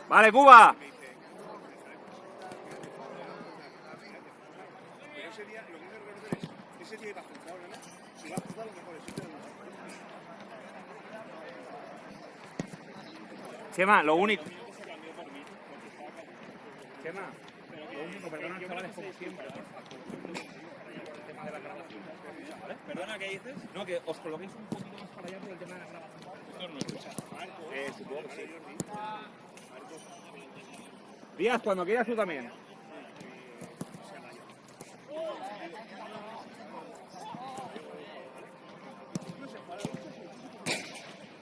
Vale, Cuba. Ese día iba cruzado, ¿no? Si va cruzado, lo mejor es este. Chema, lo único. Chema, lo único, perdona, chavales, como siempre, por favor. El tema de la grabación. ¿Vale? ¿Perdona, qué dices? No, que os coloquéis un poquito más para allá por el tema de la grabación. Esto no escucha. Supongo que sí. Díaz, cuando quieras tú también.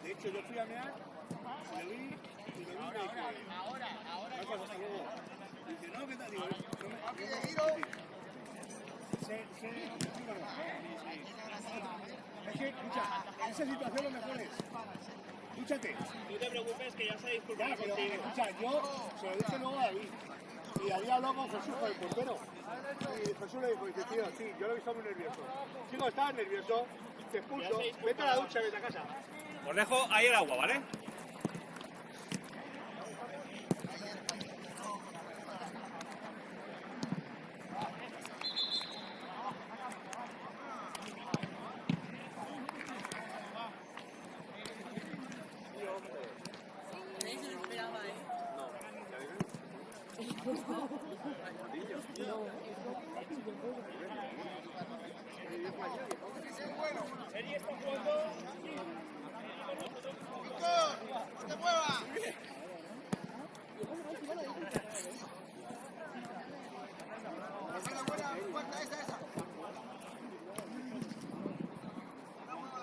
De hecho, yo fui a mear, le vi y me dije, ahora. Hasta luego. Dice, no, ¿qué tal? Digo, no me es que, escucha, en esa situación lo mejor es, escúchate. No te preocupes que ya se disculpa contigo. Escucha, yo se lo dije luego a David. Y David habló con Jesús, con el portero. Y Jesús le dijo, dice, tío, sí, yo lo he visto muy nervioso. Chico, estabas nervioso, te expulso, vete a la ducha, vete a casa. Os dejo ahí el agua, ¿vale?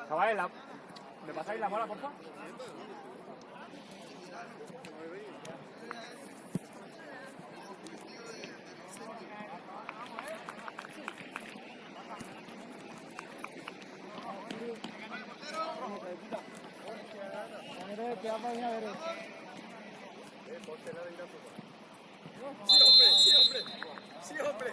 Chavales, ¿me pasáis la bola, por favor? Sí, hombre.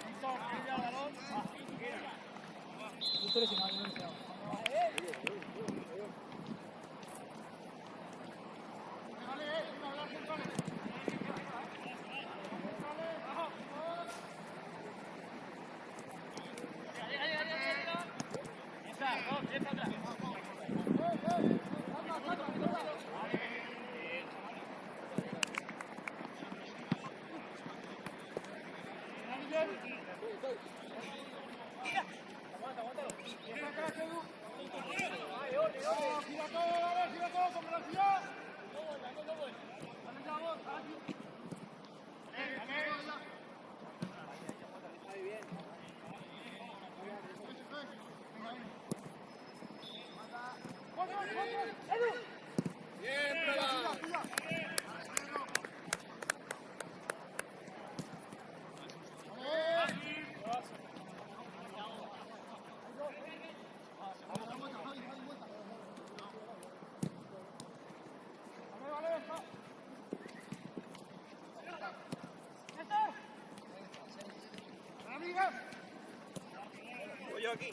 Voy yo aquí.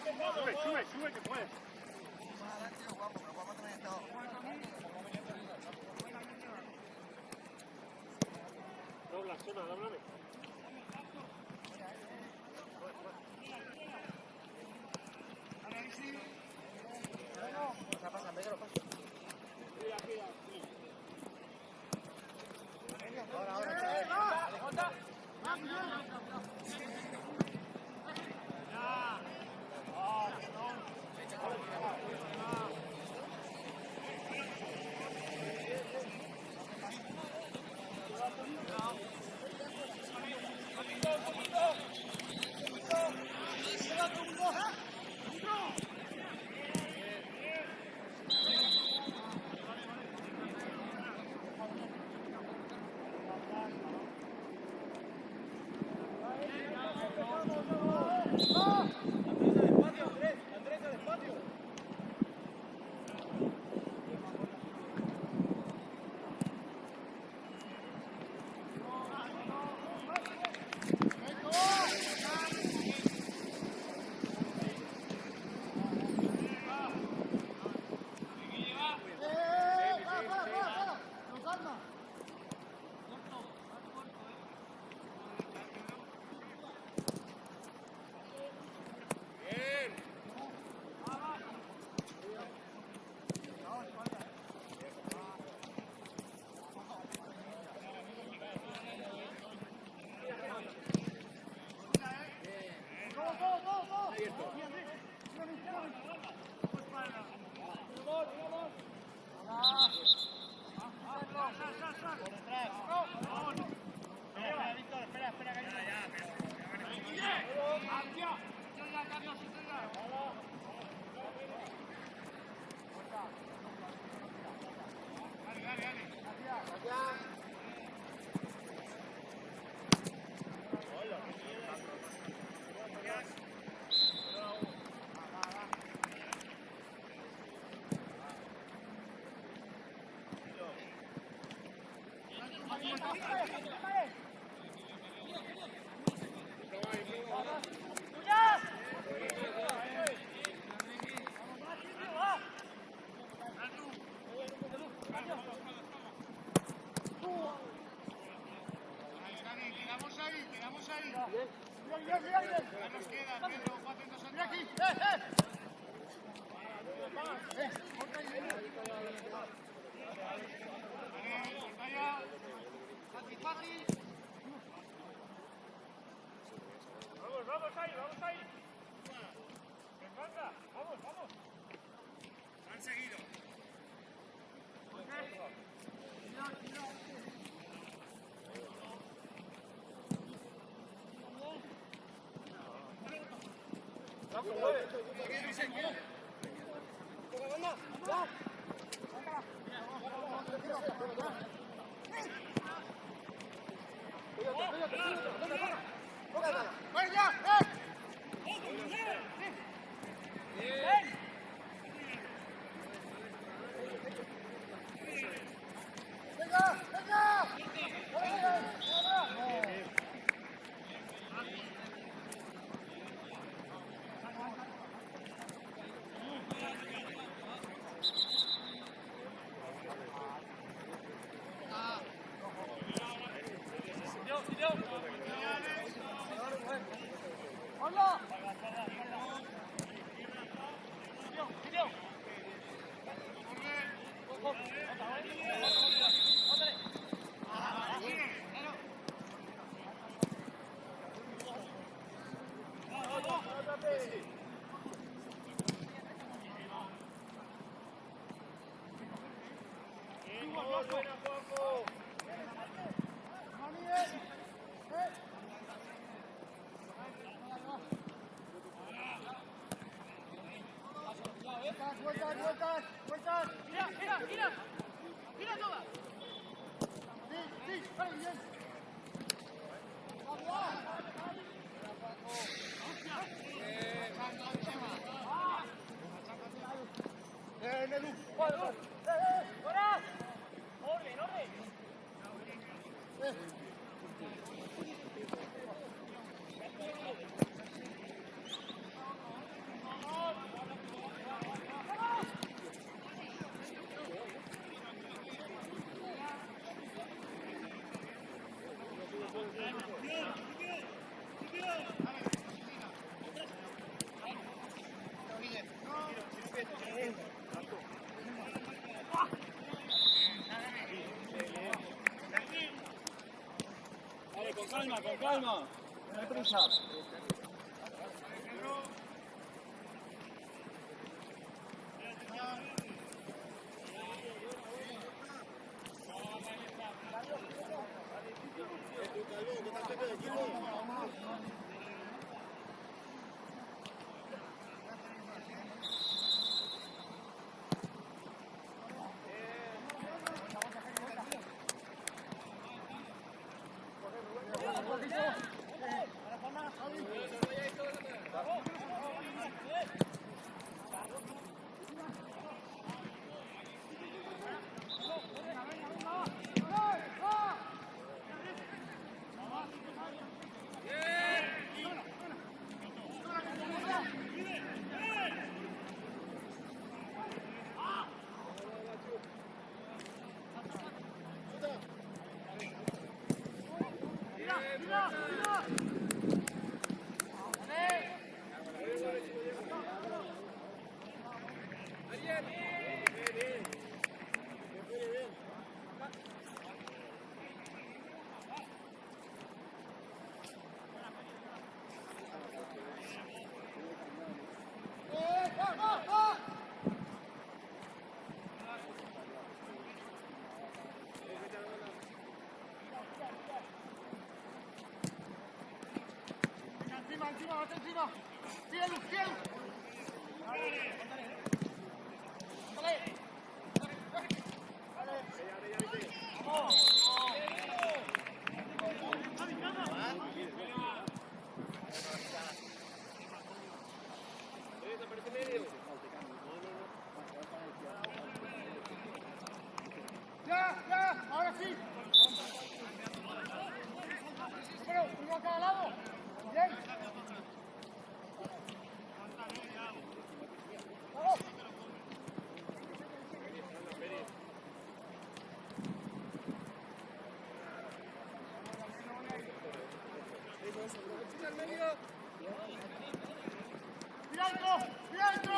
Sube, que puedes. Dobla, Chema, dóblame. Vale, con calma, con calma. No hay prisa. Encima, encima. Sigue, Luz, sigue. Ya, ahora sí. Pero, uno a cada lado. Bien. ¡Vamos! ¡Mira dentro!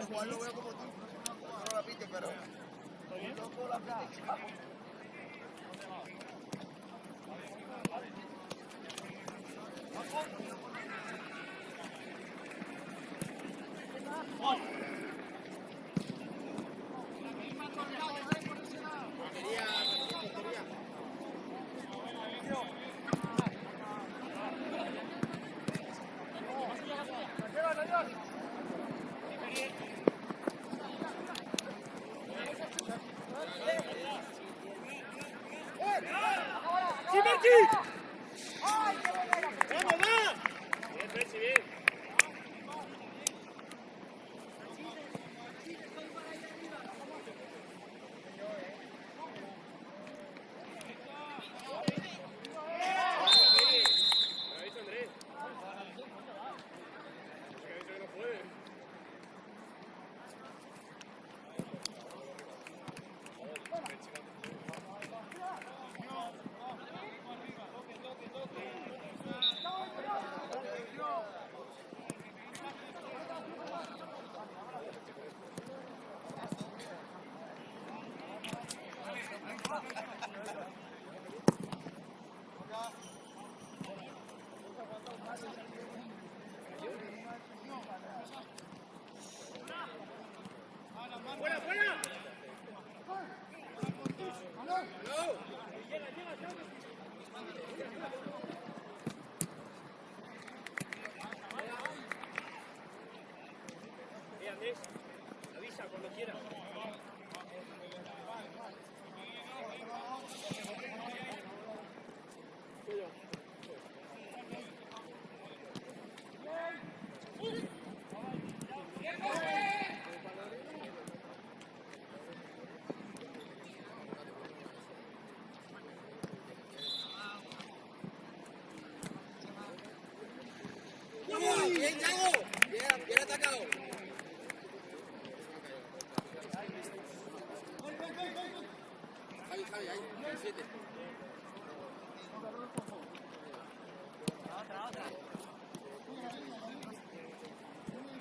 Igual lo veo como tú. No la pique, pero. No la pique. Avisa cuando quieras. Bien, Yago. Bien atacado. Javi, ahí, el 7.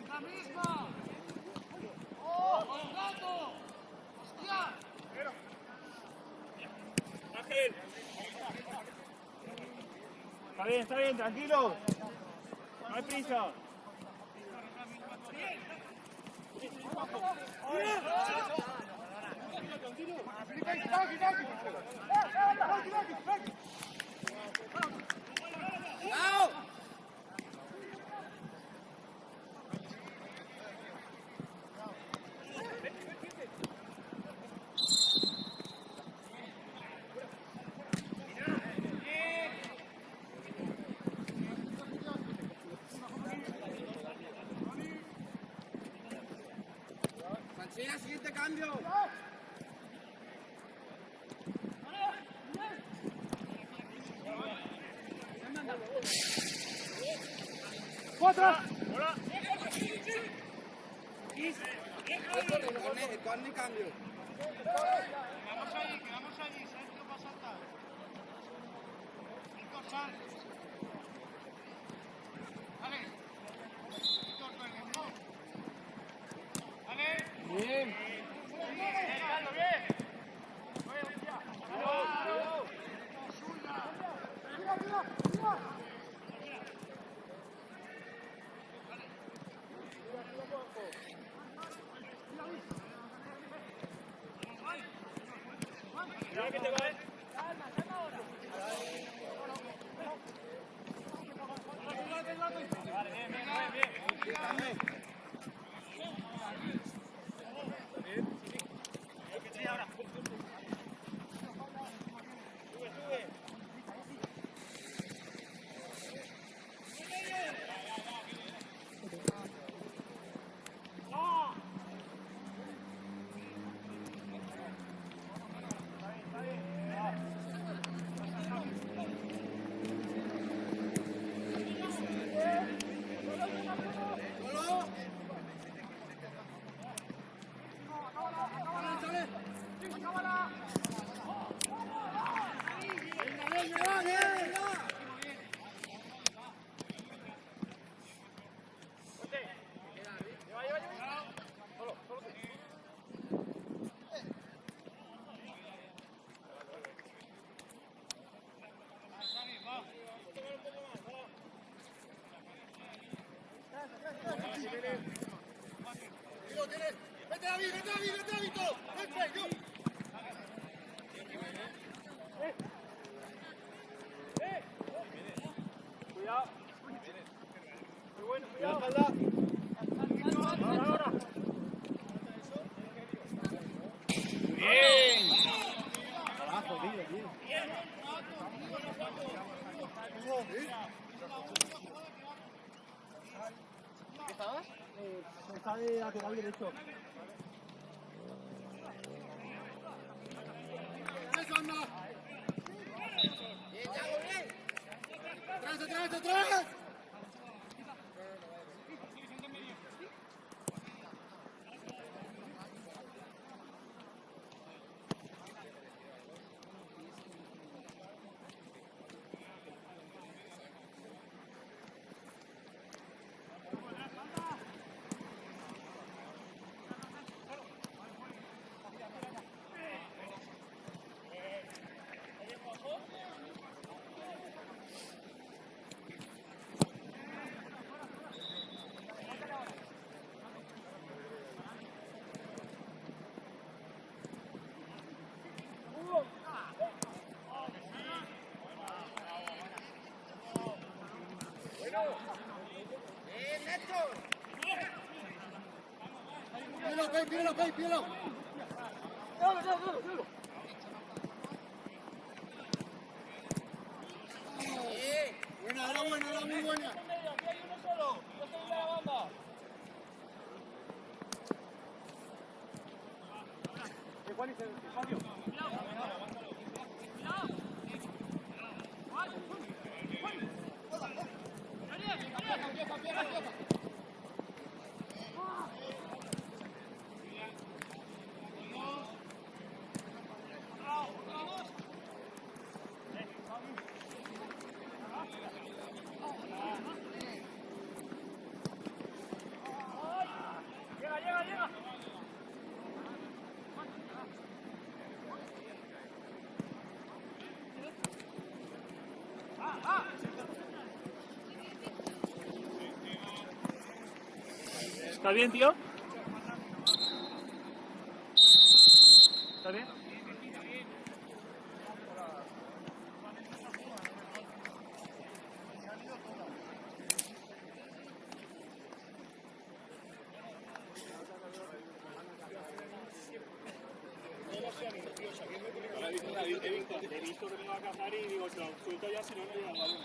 ¡La misma! ¡Oh, rato! ¡Hostia! Ángel. Está bien, tranquilo. No hay prisa. cambio. ¡Otra! Con el cambio. Quedamos ahí, Sergio para saltar. Víctor, sal. Vale. Víctor, tú eres el mejor. Vale. Bien. Carlos, bien. Mira que te va, ¿eh? Vale, bien. Sí, ahora. Sube. Vete David, todo. Cuidado. Muy bueno, cuidado. Ahora. Bien. ¿Qué estabas? Está de lateral derecho. ¡Eso anda! ¡Bien, Yago, bien! ¡Atrás! Pídelo. Buena, era muy buena. Aquí hay uno solo. Yo estoy en la banda. ¿Cuál es el Fabio? Llega. ¿Está bien, tío? ¿Está bien? He visto que me va a cazar y digo, se lo suelto ya, si no, no llega el balón.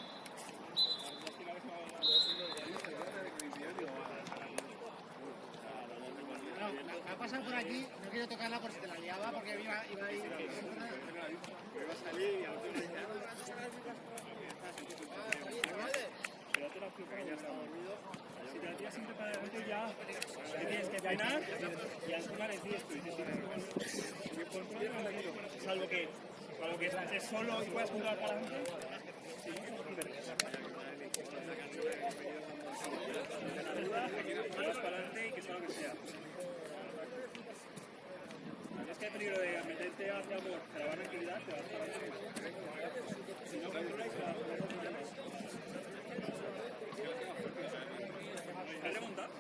pasado por aquí, no quiero tocarla por si te la liaba, porque iba a ir... Iba a salir y a otro le Pero te la flipas y ya está. Si te la tiras siempre para adelante ya te tienes que frenar y encima decides tú. Y te tienes que por medio no me salvo que estés solo y puedas controlar para adelante. Si no, no pierdes. Vas para adelante y que sea lo que sea. Es que hay peligro de meterte hacia algo que la van a equilibrar, te vas a adelante. Si no controlas, te vas a adelante. ¿Has remontado?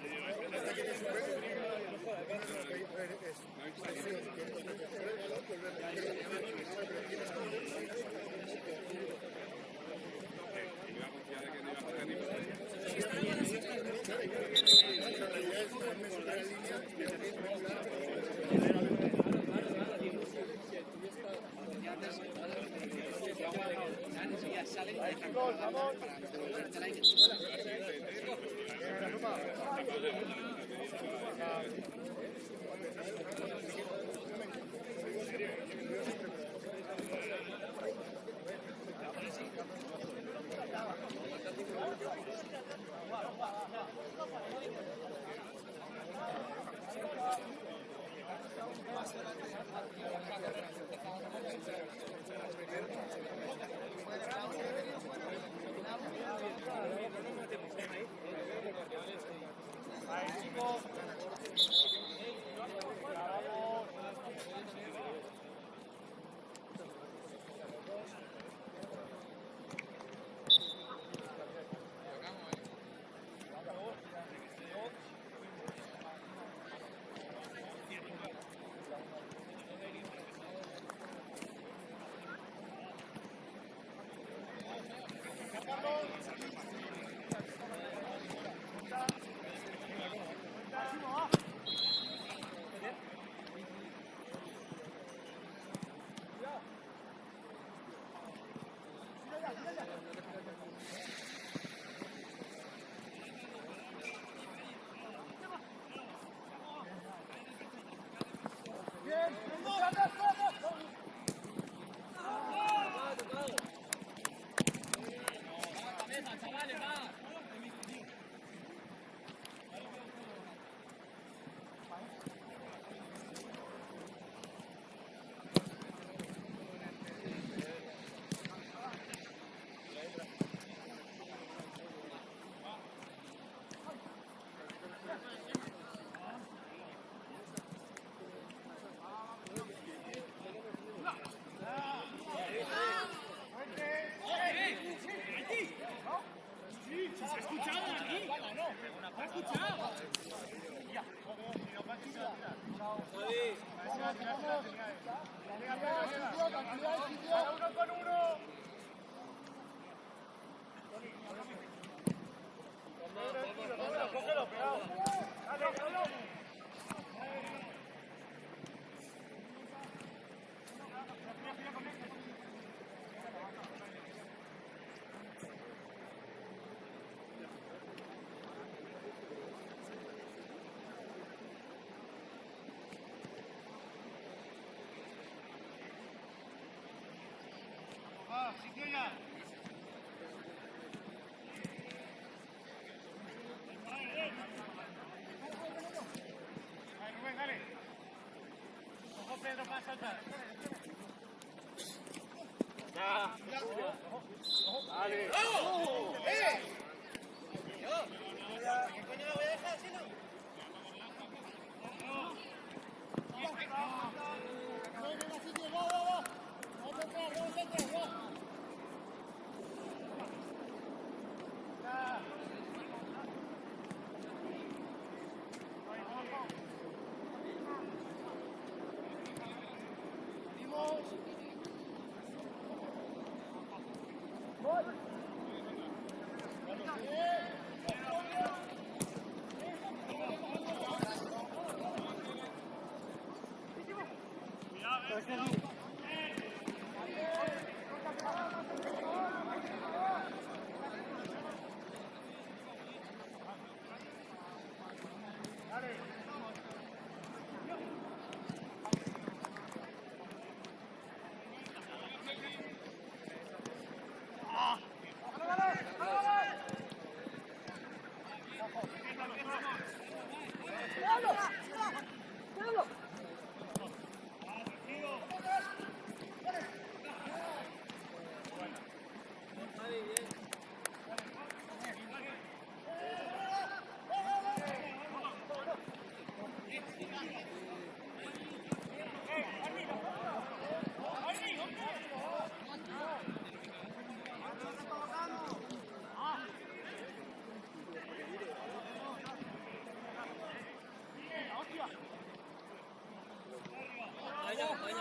Vale.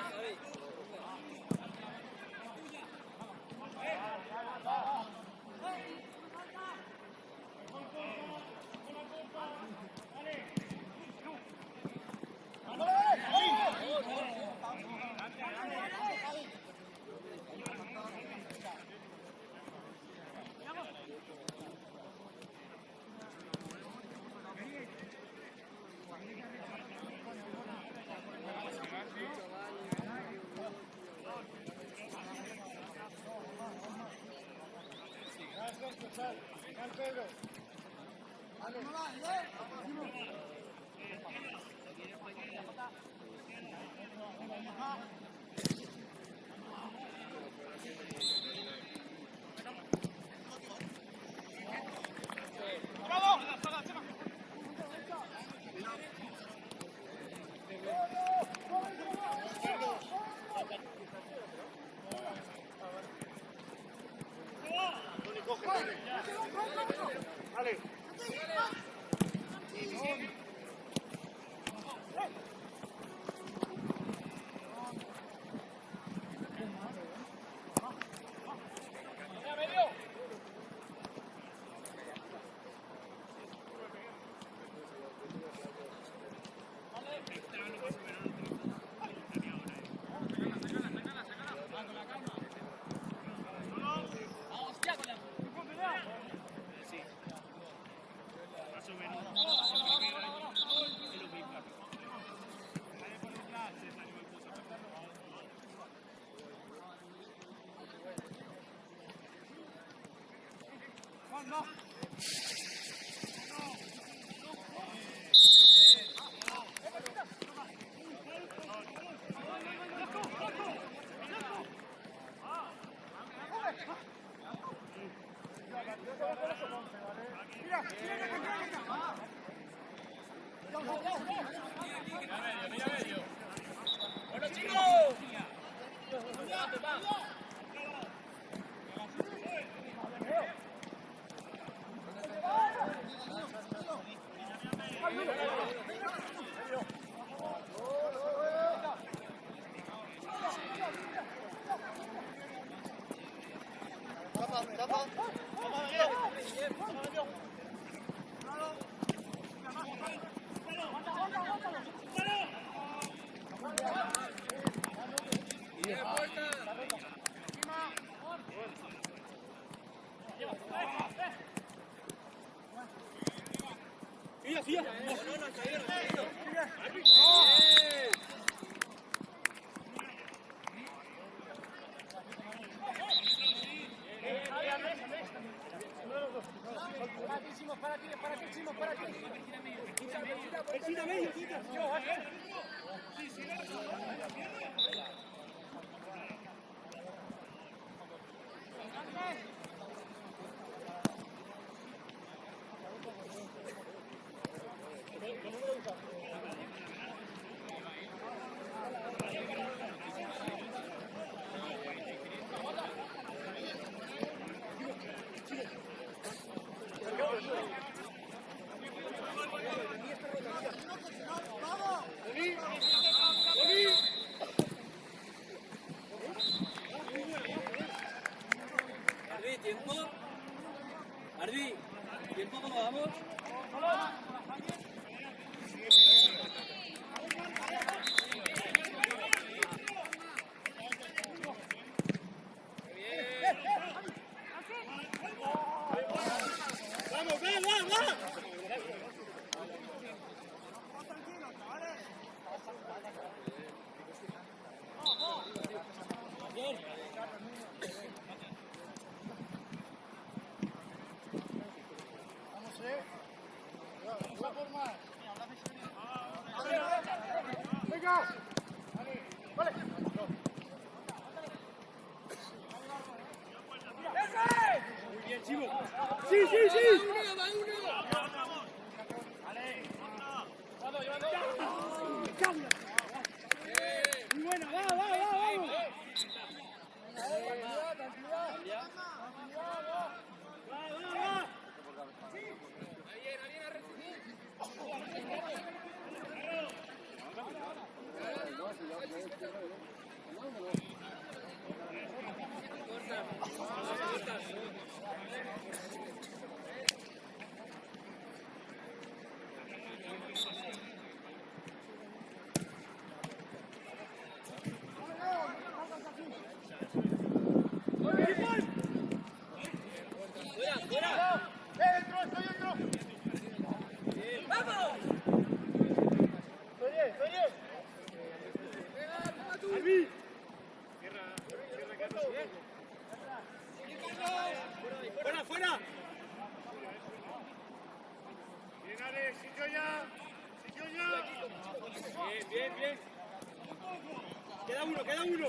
queda uno.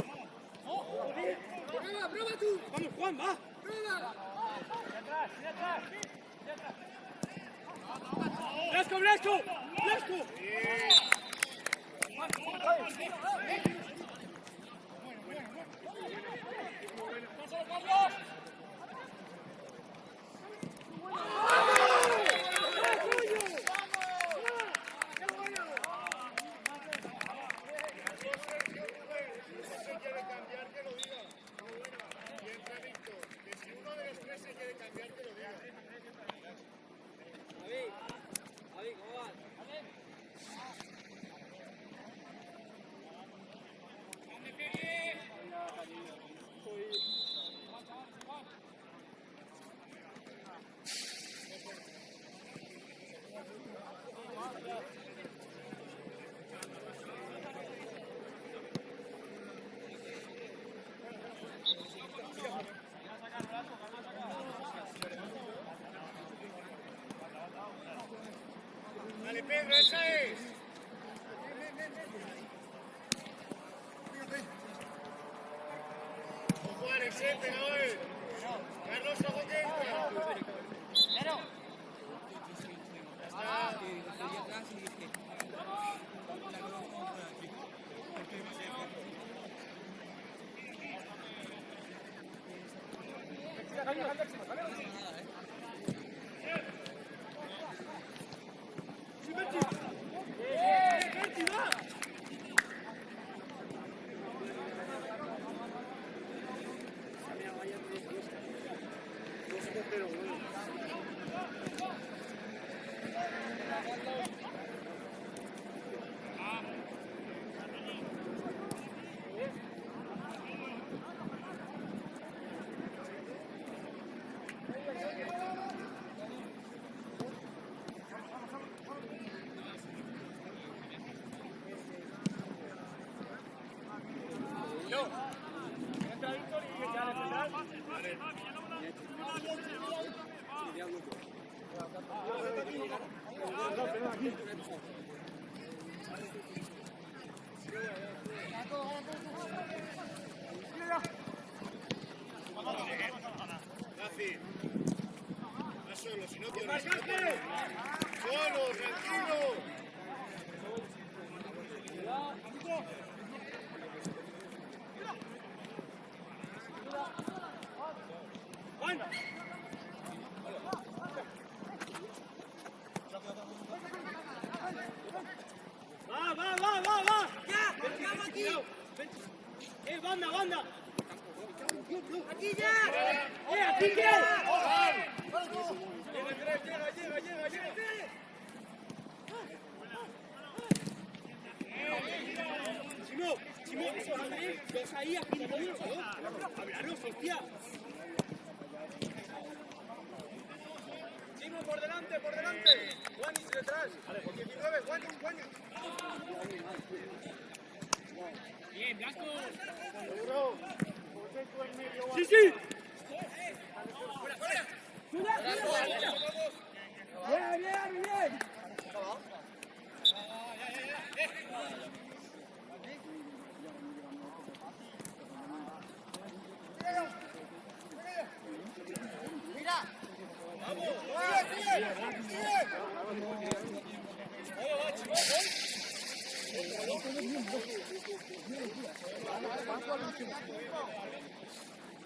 Prueba tú. Vamos, Juan, va. Prueba. Blasco, Blasco. Blasco. Dale, Pedro, esa es. Juárez, pegado. Carlos, ojo que entra. Cero. Solo, si no puedes. Solo, tranquilo. Juan. Va. Ya, vamos aquí. Banda. Aquí ya. Aquí ya. Llega. Chimo, eso va a ver. Dos ahí, aquí no hay. Hablaros, hostia. Chimo, por delante. Juanis detrás. 19, Juanis. Bien, Blasco. Sí. Fuera. Bien. Mira. Vamos. Sigue.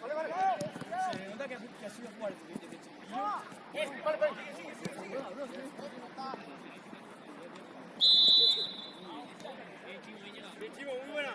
Vale. Se nota que ha sido fuerte. Vale. Bien, Chivo, muy buena.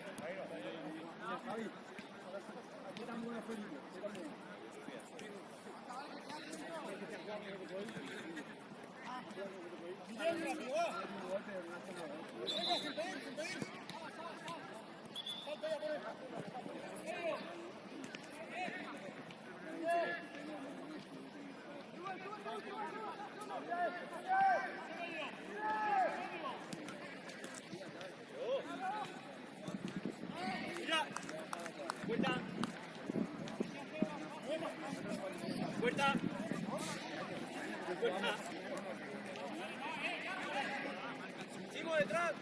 Mira, puerta. Sigo detrás.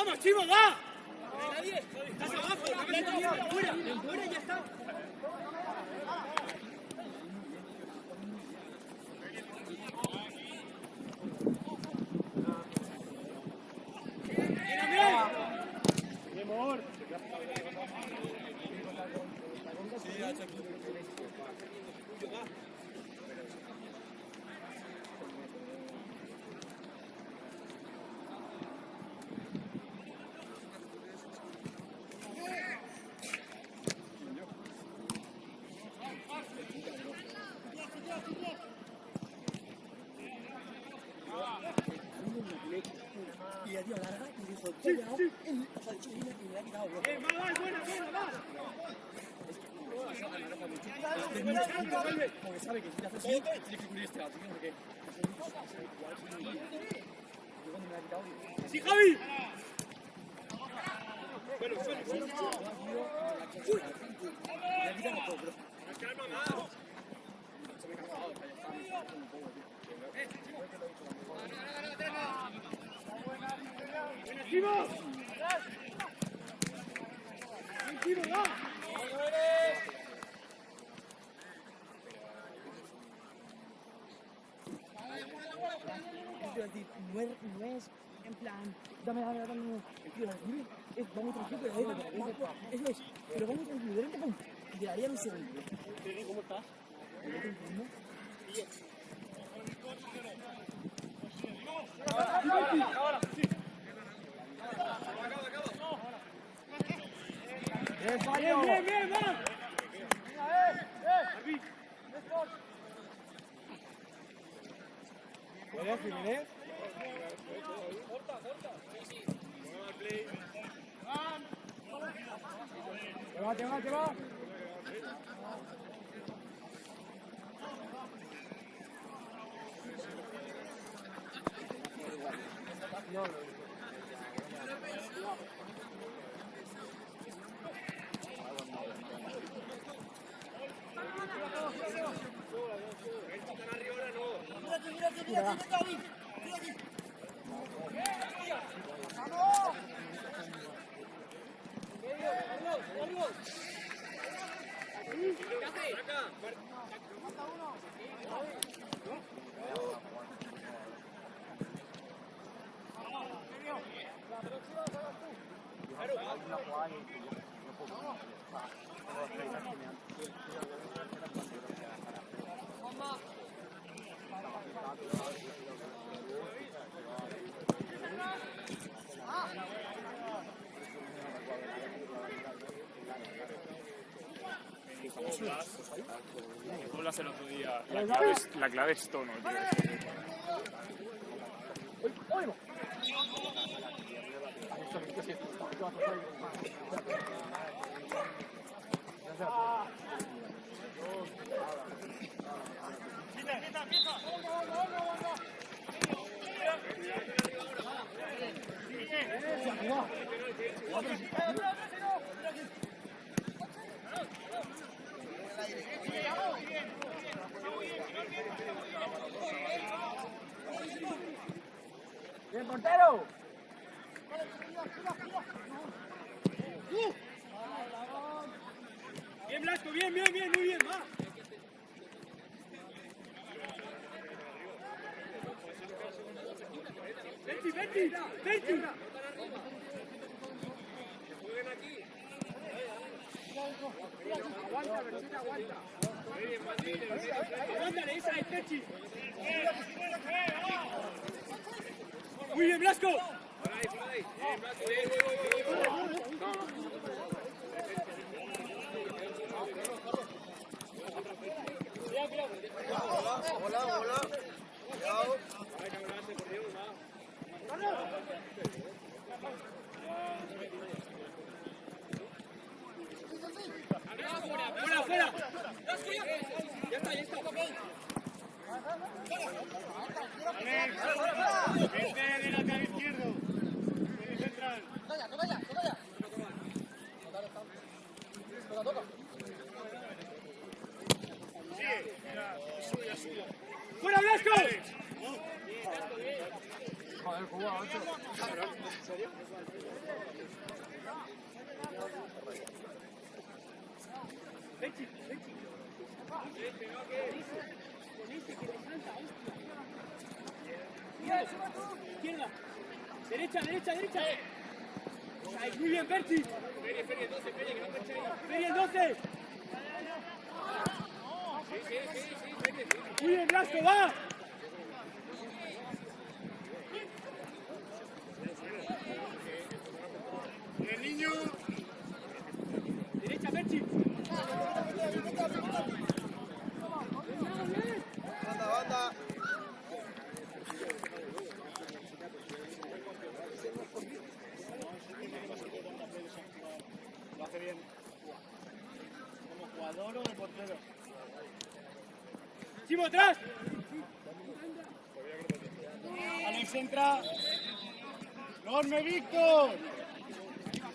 ¡Vamos, Chivo, va! Nadie. Estás abajo, fuera y ya está. Y la tía larga y dijo, ¿qué le ha dado? O sea, dicho, y le ha quitado, bro. Porque sabe que si te hace así, tiene que cubrir este lado, porque yo cuando me la ha quitado, digo, ¡Sí, Javi! me la quita no puedo, bro. Se me ha cansado, ya está, me está un poco, tío. ¡Chivo! ¡Chivo, va! Es decir, no es en plan, dame, el tío, es vamos tranquilo, eso es, pero vamos tranquilo, de repente, pum, y te daría un segundo. ¿Cómo estás? Bien, va. Que va. ¿Cómo lo hace el otro día? La clave es tono, tío. ¡Bien, portero! Bien, Blasco, bien, muy bien, va. Berti. Aguanta, Bertita, aguanta. Aguántale, esa es Berti. Muy bien, Blasco. Hola. Cuidado. Fuera. Ya está. Vente de lateral izquierdo. Central. ¡Fuera, Blasco! Joder, Cuba, 8. ¿En serio? Izquierda. Derecha, derecha, derecha. Ahí, muy bien, Berti. Feria 12, Feria, que no te echéis. Feria 12. Muy bien, Blasco, va. ¡El niño! Derecha, Berti. Banda, banda. Lo hace bien. Como jugador o de portero. Chimo, atrás. Alex entra. ¡Enorme, Víctor!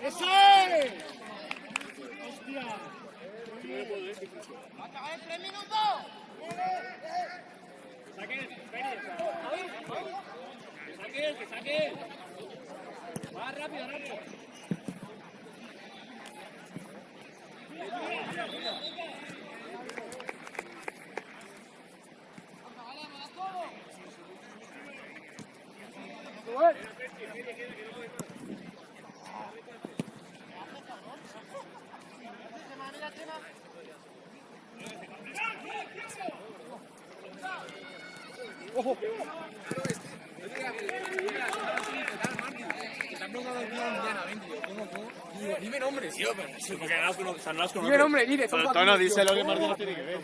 ¡Eso es! ¡Hostia! ¡Acaba en 3 minutos! Saque, que saque. Va rápido, rápido. Dime nombre, tío, pero sí, porque no las conozco. Dime nombre, dile. Tono, dice lo que Martín no tiene que ver.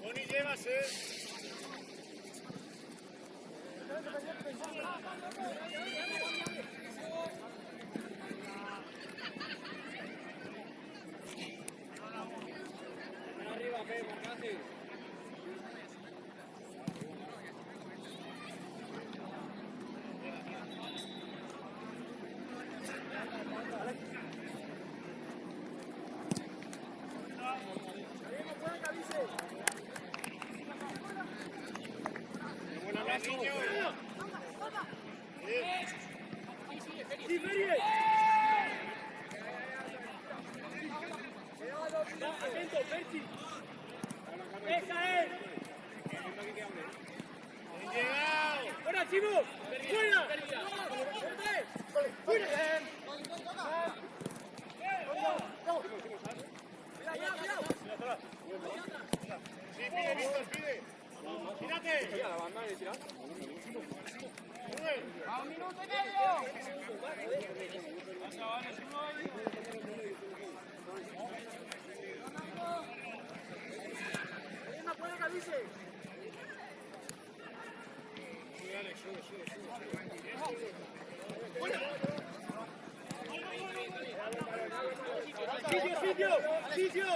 Tony, llévase. Atento, Berti. Esa es. ¡Fuera, Chimo! ¡Fuera! ¡Fuera! Sí, pide, Víctor, pide. ¡Tírate! ¡A 1 minuto y medio! ¡Sitio!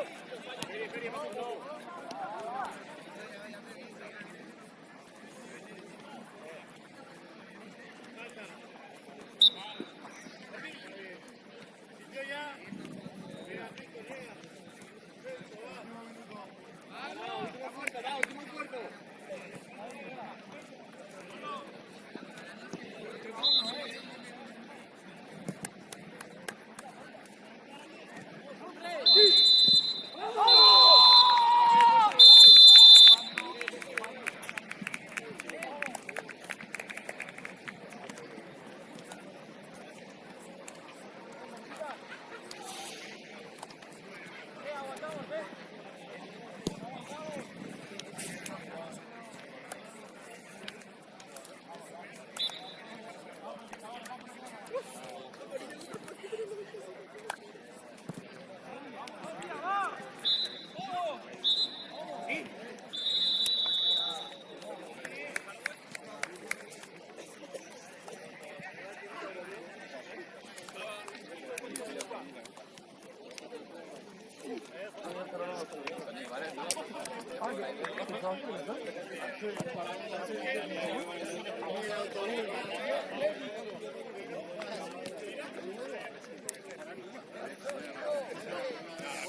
Al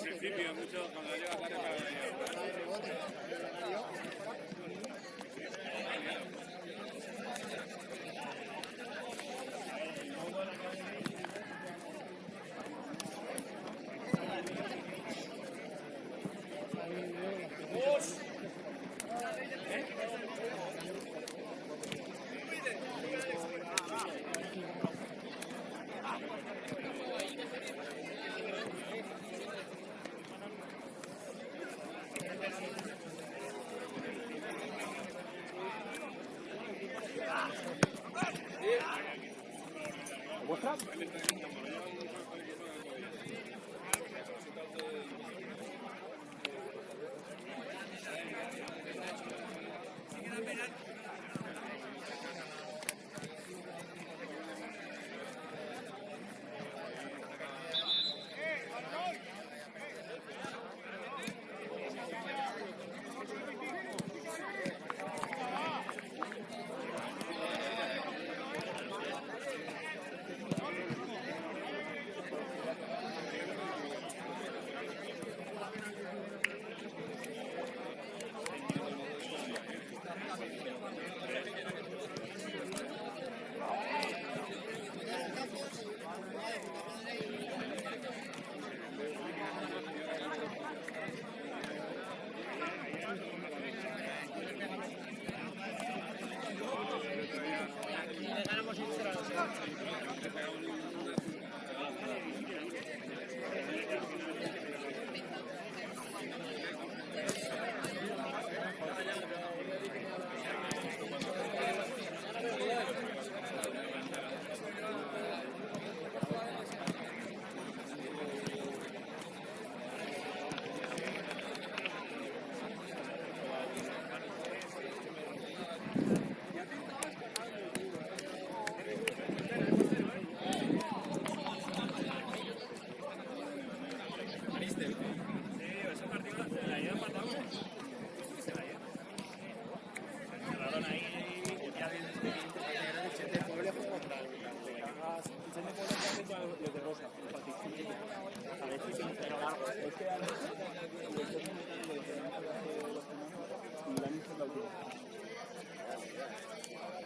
principio, mucho, cuando llega tarde para venir.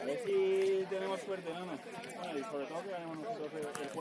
A ver si tenemos suerte, ¿no? Bueno, y sobre todo que ganemos nosotros el